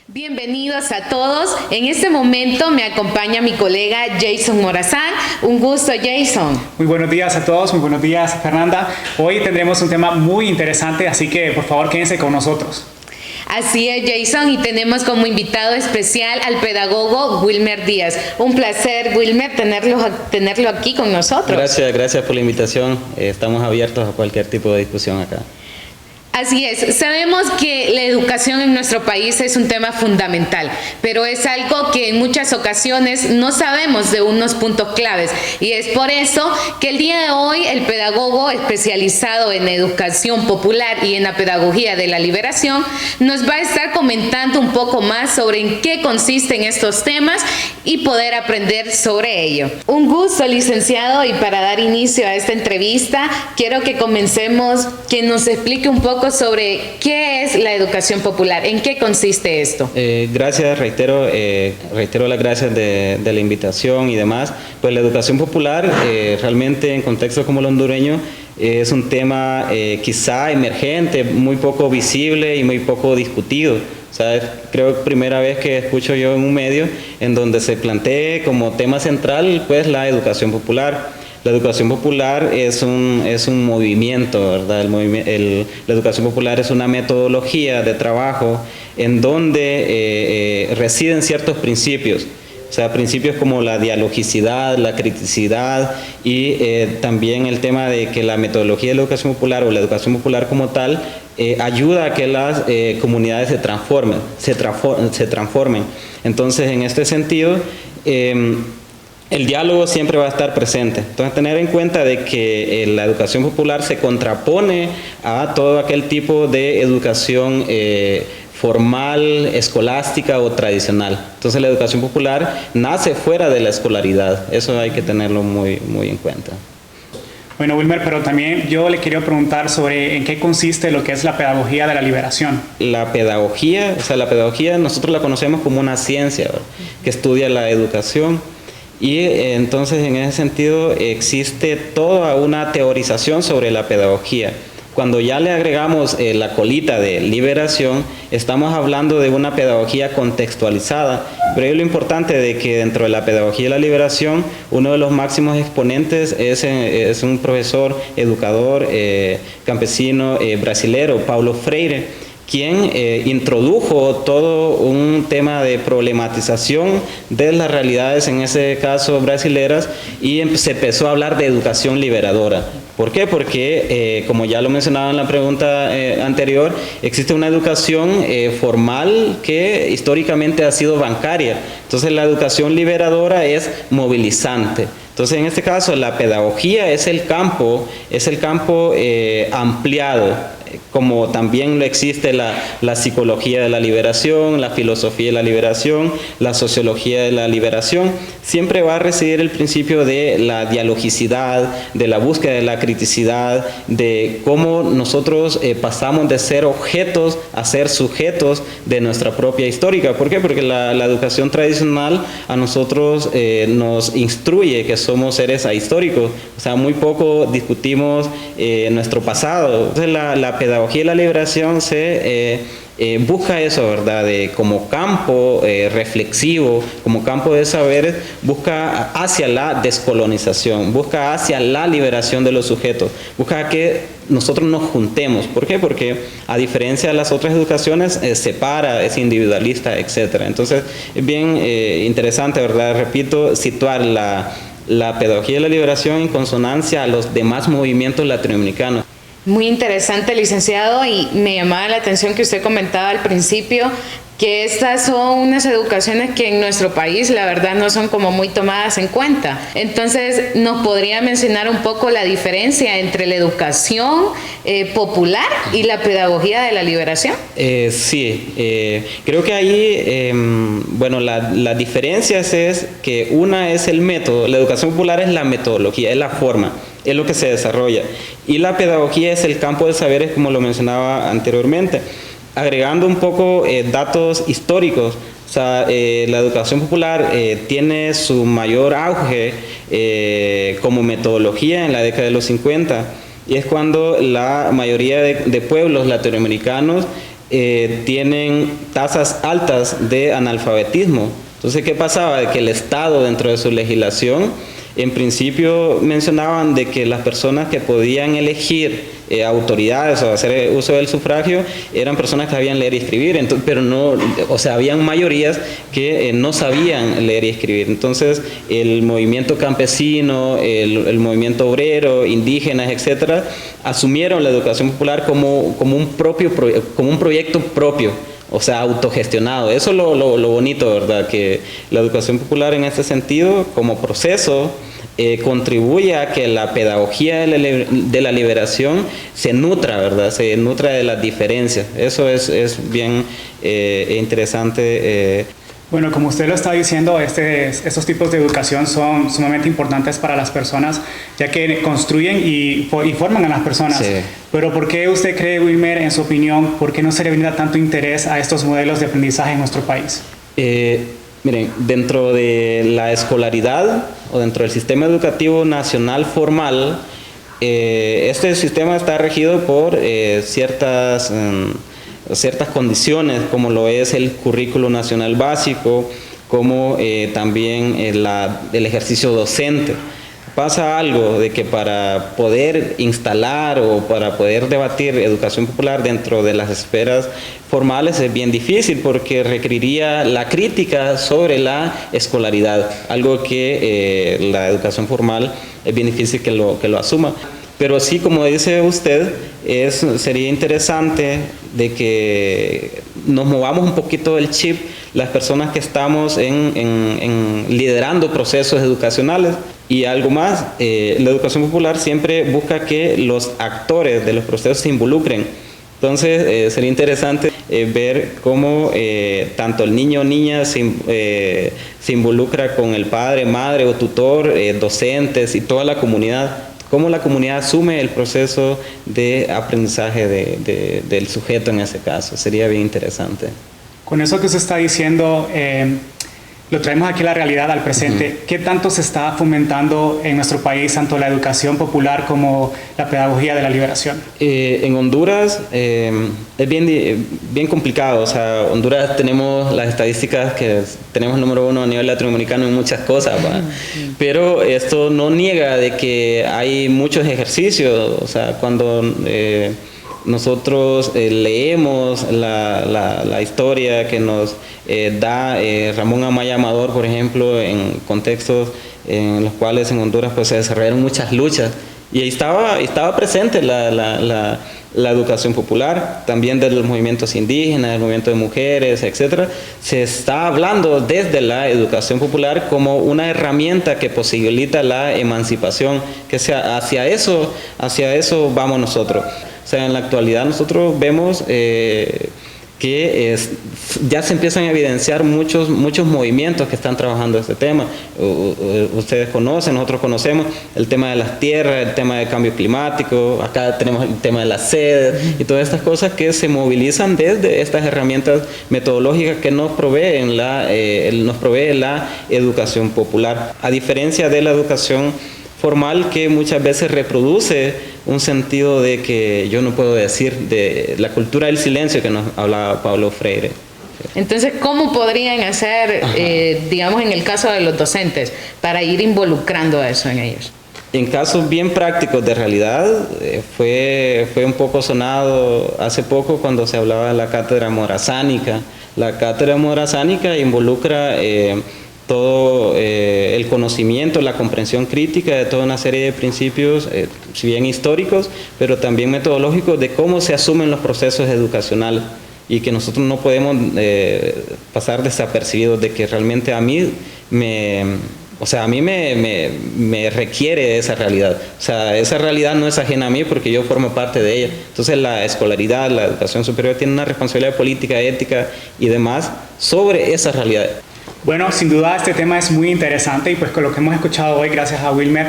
Bienvenidos a todos. En este momento me acompaña mi colega Jason Morazán. Un gusto, Jason. Muy buenos días a todos, muy buenos días, Fernanda. Hoy tendremos un tema muy interesante, así que por favor quédense con nosotros. Así es, Jason, y tenemos como invitado especial al pedagogo Wilmer Díaz. Un placer, Wilmer, tenerlo aquí con nosotros. Gracias por la invitación. Estamos abiertos a cualquier tipo de discusión acá. Así es, sabemos que la educación en nuestro país es un tema fundamental, pero es algo que en muchas ocasiones no sabemos de unos puntos claves, y es por eso que el día de hoy el pedagogo especializado en educación popular y en la pedagogía de la liberación nos va a estar comentando un poco más sobre en qué consisten estos temas y poder aprender sobre ello. Un gusto, licenciado, y para dar inicio a esta entrevista quiero que comencemos, que nos explique un poco sobre qué es la educación popular, en qué consiste esto. Gracias, reitero las gracias de la invitación y demás. Pues la educación popular realmente en contextos como el hondureño es un tema quizá emergente, muy poco visible y muy poco discutido. O sea, creo que primera vez que escucho yo en un medio en donde se plantee como tema central pues la educación popular. La educación popular es un movimiento, ¿verdad? La educación popular es una metodología de trabajo en donde residen ciertos principios. O sea, principios como la dialogicidad, la criticidad y también el tema de que la metodología de la educación popular o la educación popular como tal ayuda a que las comunidades se transformen. Entonces, en este sentido, el diálogo siempre va a estar presente. Entonces, tener en cuenta de que la educación popular se contrapone a todo aquel tipo de educación formal, escolástica o tradicional. Entonces, la educación popular nace fuera de la escolaridad. Eso hay que tenerlo muy en cuenta. Bueno, Wilmer, pero también yo le quería preguntar sobre en qué consiste lo que es la pedagogía de la liberación. La pedagogía nosotros la conocemos como una ciencia, ¿verdad?, que estudia la educación. Y entonces en ese sentido existe toda una teorización sobre la pedagogía. Cuando ya le agregamos la colita de liberación, estamos hablando de una pedagogía contextualizada. Pero es lo importante de que dentro de la pedagogía de la liberación, uno de los máximos exponentes es un profesor, educador, campesino, brasilero, Paulo Freire, quien introdujo todo un tema de problematización de las realidades, en ese caso brasileras, y se empezó a hablar de educación liberadora. ¿Por qué? Porque, como ya lo mencionaba en la pregunta anterior, existe una educación formal que históricamente ha sido bancaria. Entonces, la educación liberadora es movilizante. Entonces, en este caso, la pedagogía es el campo ampliado, como también lo existe la psicología de la liberación, la filosofía de la liberación, la sociología de la liberación. Siempre va a residir el principio de la dialogicidad, de la búsqueda de la criticidad, de cómo nosotros pasamos de ser objetos a ser sujetos de nuestra propia histórica. ¿Por qué? Porque la educación tradicional a nosotros nos instruye que somos seres ahistóricos. O sea, muy poco discutimos nuestro pasado. Entonces, la pedagogía de la liberación busca eso, ¿verdad? Como campo reflexivo, como campo de saberes, busca hacia la descolonización, busca hacia la liberación de los sujetos, busca que nosotros nos juntemos. ¿Por qué? Porque a diferencia de las otras educaciones, separa, es individualista, etc. Entonces, es bien interesante, ¿verdad? Repito, situar la pedagogía de la liberación en consonancia a los demás movimientos latinoamericanos. Muy interesante, licenciado, y me llamaba la atención que usted comentaba al principio que estas son unas educaciones que en nuestro país la verdad no son como muy tomadas en cuenta. Entonces, ¿nos podría mencionar un poco la diferencia entre la educación popular y la pedagogía de la liberación? Sí, creo que ahí, bueno, la diferencia es que una es el método, la educación popular es la metodología, es la forma, es lo que se desarrolla, y la pedagogía es el campo de saberes, como lo mencionaba anteriormente. Agregando un poco datos históricos, o sea, la educación popular tiene su mayor auge como metodología en la década de los 50, y es cuando la mayoría de pueblos latinoamericanos tienen tasas altas de analfabetismo. Entonces, ¿qué pasaba? Que el Estado, dentro de su legislación, en principio mencionaban de que las personas que podían elegir autoridades o hacer uso del sufragio eran personas que sabían leer y escribir, entonces, pero no, o sea, habían mayorías que no sabían leer y escribir. Entonces, el movimiento campesino, el movimiento obrero, indígenas, etcétera, asumieron la educación popular como un proyecto propio. O sea, autogestionado. Eso es lo bonito, ¿verdad? Que la educación popular en este sentido, como proceso, contribuye a que la pedagogía de la liberación se nutra, ¿verdad? Se nutra de las diferencias. Eso es bien interesante. Bueno, como usted lo está diciendo, estos tipos de educación son sumamente importantes para las personas, ya que construyen y forman a las personas. Sí. Pero ¿por qué usted cree, Wilmer, en su opinión, por qué no se le brinda tanto interés a estos modelos de aprendizaje en nuestro país? Miren, dentro de la escolaridad o dentro del sistema educativo nacional formal, este sistema está regido por ciertas condiciones, como lo es el currículo nacional básico, como también el ejercicio docente. Pasa algo de que para poder instalar o para poder debatir educación popular dentro de las esferas formales es bien difícil, porque requeriría la crítica sobre la escolaridad, algo que la educación formal es bien difícil que lo asuma. Pero sí, como dice usted, sería interesante de que nos movamos un poquito del chip las personas que estamos liderando procesos educacionales. Y algo más, la educación popular siempre busca que los actores de los procesos se involucren. Entonces, sería interesante ver cómo tanto el niño o niña se involucra con el padre, madre o tutor, docentes y toda la comunidad. Cómo la comunidad asume el proceso de aprendizaje del sujeto en ese caso. Sería bien interesante. Con eso que usted está diciendo, lo traemos aquí a la realidad, al presente. ¿Qué tanto se está fomentando en nuestro país tanto la educación popular como la pedagogía de la liberación? En Honduras es bien complicado. O sea, Honduras tenemos las estadísticas que tenemos número 1 a nivel latinoamericano en muchas cosas, pero esto no niega de que hay muchos ejercicios. O sea, cuando nosotros leemos la historia que nos da Ramón Amaya Amador, por ejemplo, en contextos en los cuales en Honduras pues, se desarrollaron muchas luchas, y ahí estaba presente la educación popular, también de los movimientos indígenas, del movimiento de mujeres, etc. Se está hablando desde la educación popular como una herramienta que posibilita la emancipación, que sea hacia eso vamos nosotros. O sea, en la actualidad nosotros vemos que ya se empiezan a evidenciar muchos movimientos que están trabajando este tema. Ustedes conocen, nosotros conocemos el tema de las tierras, el tema del cambio climático, acá tenemos el tema de la sed y todas estas cosas que se movilizan desde estas herramientas metodológicas que nos provee la educación popular. A diferencia de la educación formal, que muchas veces reproduce un sentido de que yo no puedo decir, de la cultura del silencio que nos hablaba Paulo Freire. Entonces, ¿cómo podrían hacer, digamos, en el caso de los docentes, para ir involucrando eso en ellos? En casos bien prácticos de realidad, fue un poco sonado hace poco cuando se hablaba de la cátedra morazánica. La cátedra morazánica involucra todo el conocimiento, la comprensión crítica de toda una serie de principios, si bien históricos, pero también metodológicos, de cómo se asumen los procesos educacionales, y que nosotros no podemos pasar desapercibidos, de que realmente a mí me requiere de esa realidad. O sea, esa realidad no es ajena a mí porque yo formo parte de ella. Entonces la escolaridad, la educación superior tiene una responsabilidad política, ética y demás sobre esa realidad. Bueno, sin duda este tema es muy interesante, y pues con lo que hemos escuchado hoy, gracias a Wilmer,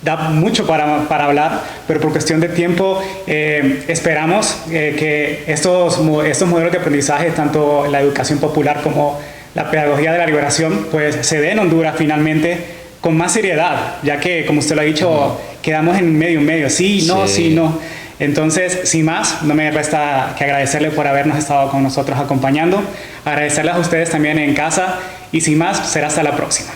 da mucho para hablar, pero por cuestión de tiempo esperamos que estos modelos de aprendizaje, tanto la educación popular como la pedagogía de la liberación, pues se den en Honduras finalmente con más seriedad, ya que, como usted lo ha dicho, quedamos en medio, sí, no, sí, no. Entonces, sin más, no me resta que agradecerle por habernos estado con nosotros acompañando, agradecerles a ustedes también en casa y sin más, será hasta la próxima.